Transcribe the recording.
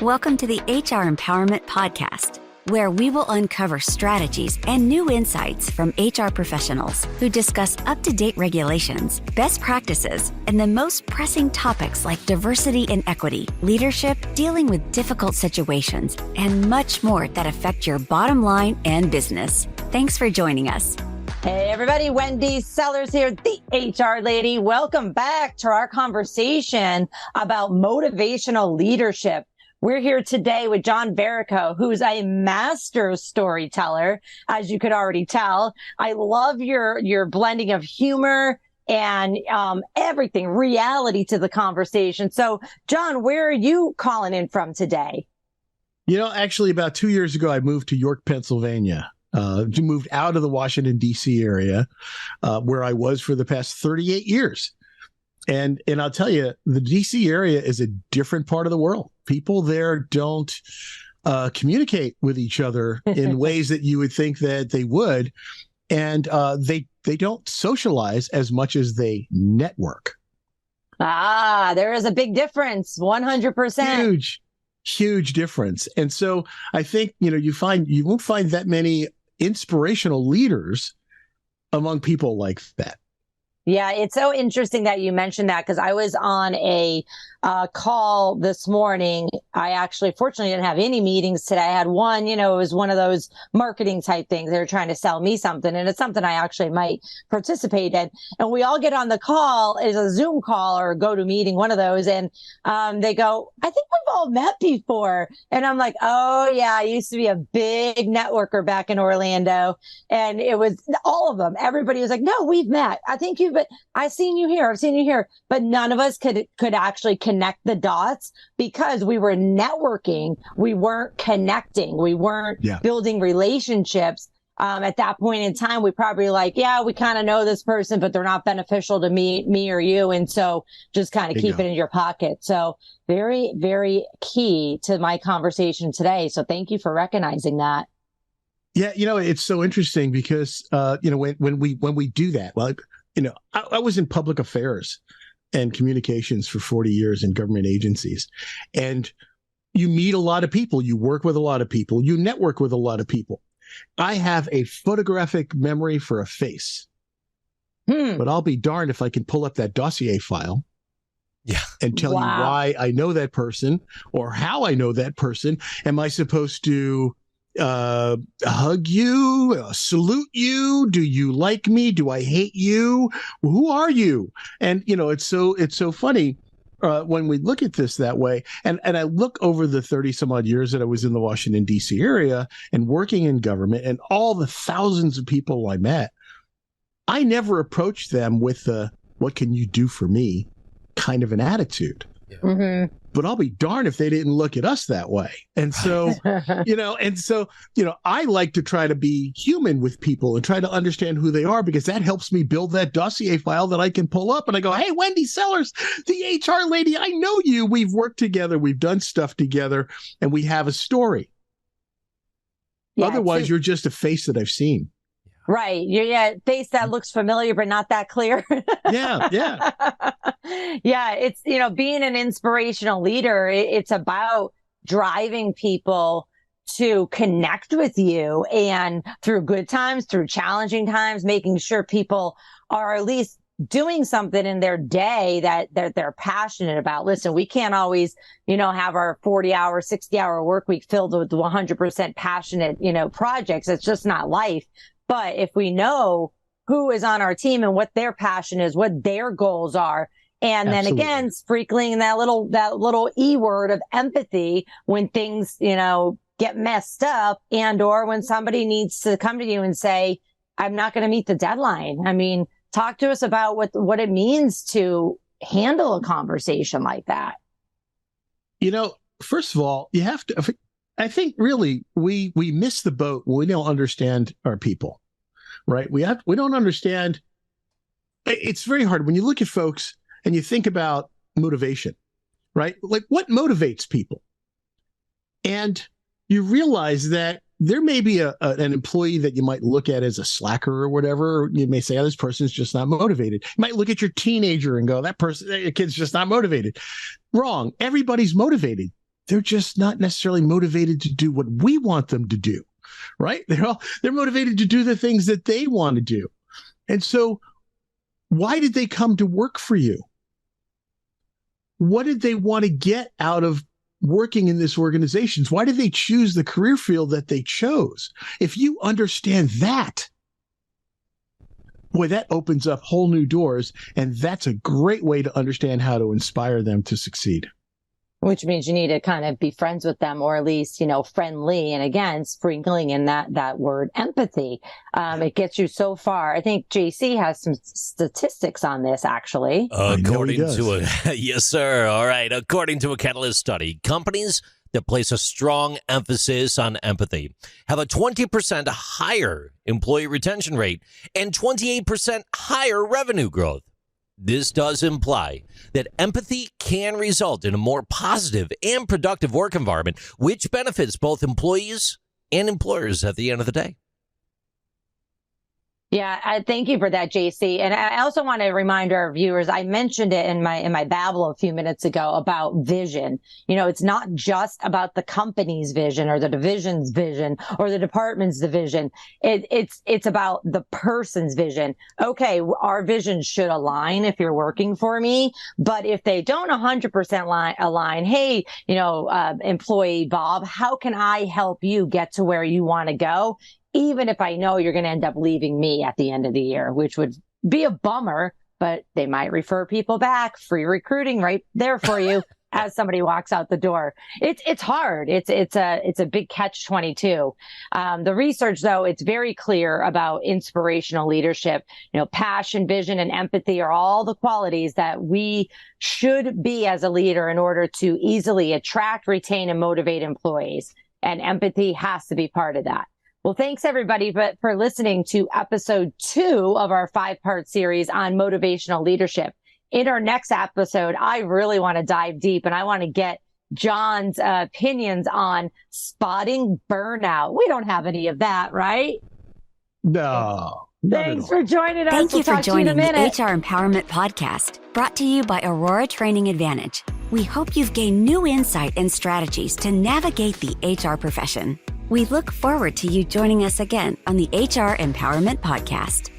Welcome to the HR Empowerment Podcast, where we will uncover strategies and new insights from HR professionals who discuss up-to-date regulations, best practices, and the most pressing topics like diversity and equity, leadership, dealing with difficult situations, and much more that affect your bottom line and business. Thanks for joining us. Hey everybody, Wendy Sellers here, the HR lady. Welcome back to our conversation about motivational leadership. We're here today with John Verico, who's a master storyteller, as you could already tell. I love your blending of humor and everything, reality to the conversation. So, John, where are you calling in from today? You know, actually, about 2 years ago, I moved to York, Pennsylvania. Moved out of the Washington, D.C. area, where I was for the past 38 years. And I'll tell you, the D.C. area is a different part of the world. People there don't communicate with each other in ways that you would think that they would. And they don't socialize as much as they network. Ah, there is a big difference, 100%. Huge difference. And so I think, you won't find that many inspirational leaders among people like that. Yeah, it's so interesting that you mentioned that because I was on a call this morning. I actually, fortunately, didn't have any meetings today. I had one, it was one of those marketing type things. They were trying to sell me something, and it's something I actually might participate in. And we all get on the call, it's a Zoom call or a GoToMeeting, one of those. And they go, I think we've all met before. And I'm like, oh, yeah, I used to be a big networker back in Orlando. And it was all of them. Everybody was like, no, we've met. I think I've seen you here. But none of us could actually connect the dots because we were networking. We weren't connecting. We weren't building relationships. At that point in time, we probably we kind of know this person, but they're not beneficial to me or you. And so just kind of keep it in your pocket. So very, very key to my conversation today. So thank you for recognizing that. Yeah. It's so interesting because, when we do that, I was in public affairs and communications for 40 years in government agencies. And you meet a lot of people, you work with a lot of people, you network with a lot of people. I have a photographic memory for a face, but I'll be darned if I can pull up that dossier file and tell you why I know that person or how I know that person. Am I supposed to hug you, salute you? Do you like me? Do I hate you? Who are you? And it's so funny when we look at this that way. And I look over the 30 some odd years that I was in the Washington, D.C. area and working in government and all the thousands of people I met. I never approached them with the "what can you do for me" kind of an attitude. Yeah. Mm-hmm. But I'll be darned if they didn't look at us that way. And so, I like to try to be human with people and try to understand who they are, because that helps me build that dossier file that I can pull up and I go, hey, Wendy Sellers, the HR lady, I know you. We've worked together. We've done stuff together and we have a story. Yeah, otherwise, you're just a face that I've seen. Right. Yeah. Face that looks familiar, but not that clear. Yeah. Yeah. It's, being an inspirational leader, it's about driving people to connect with you, and through good times, through challenging times, making sure people are at least doing something in their day that they're passionate about. Listen, we can't always, have our 40-hour, 60-hour work week filled with 100% passionate, projects. It's just not life. But if we know who is on our team and what their passion is, what their goals are, and then again, sprinkling that little E word of empathy when things, get messed up, and or when somebody needs to come to you and say, I'm not going to meet the deadline. I mean, talk to us about what it means to handle a conversation like that. First of all, you have to, I think really we miss the boat when we don't understand our people, right? We don't understand. It's very hard when you look at folks and you think about motivation, right? Like what motivates people? And you realize that there may be an employee that you might look at as a slacker or whatever. You may say, oh, this person's just not motivated. You might look at your teenager and go, that kid's just not motivated. Wrong. Everybody's motivated. they're just not necessarily motivated to do what we want them to do, right? They're motivated to do the things that they want to do. And so why did they come to work for you? What did they want to get out of working in this organization? Why did they choose the career field that they chose? If you understand that, boy, that opens up whole new doors. And that's a great way to understand how to inspire them to succeed. Which means you need to kind of be friends with them, or at least, friendly. And again, sprinkling in that word empathy. It gets you so far. I think JC has some statistics on this, actually. According to yes, sir. All right. According to a Catalyst study, companies that place a strong emphasis on empathy have a 20% higher employee retention rate and 28% higher revenue growth. This does imply that empathy can result in a more positive and productive work environment, which benefits both employees and employers at the end of the day. Yeah, I thank you for that, JC. And I also want to remind our viewers, I mentioned it in my babble a few minutes ago about vision. It's not just about the company's vision or the division's vision or the department's vision. It's about the person's vision. Okay, our vision should align if you're working for me, but if they don't 100% align, hey, employee Bob, how can I help you get to where you want to go? Even if I know you're going to end up leaving me at the end of the year, which would be a bummer, but they might refer people back. Free recruiting right there for you as somebody walks out the door. It's hard. It's a big catch-22. The research, though, it's very clear about inspirational leadership. Passion, vision, and empathy are all the qualities that we should be as a leader in order to easily attract, retain, and motivate employees. And empathy has to be part of that. Well, thanks everybody for listening to episode 2 of our 5-part series on motivational leadership. In our next episode, I really want to dive deep and I want to get John's opinions on spotting burnout. We don't have any of that, right? No. Thanks for joining us. Thank you for joining the minute. HR Empowerment Podcast, brought to you by Aurora Training Advantage. We hope you've gained new insight and strategies to navigate the HR profession. We look forward to you joining us again on the HR Empowerment Podcast.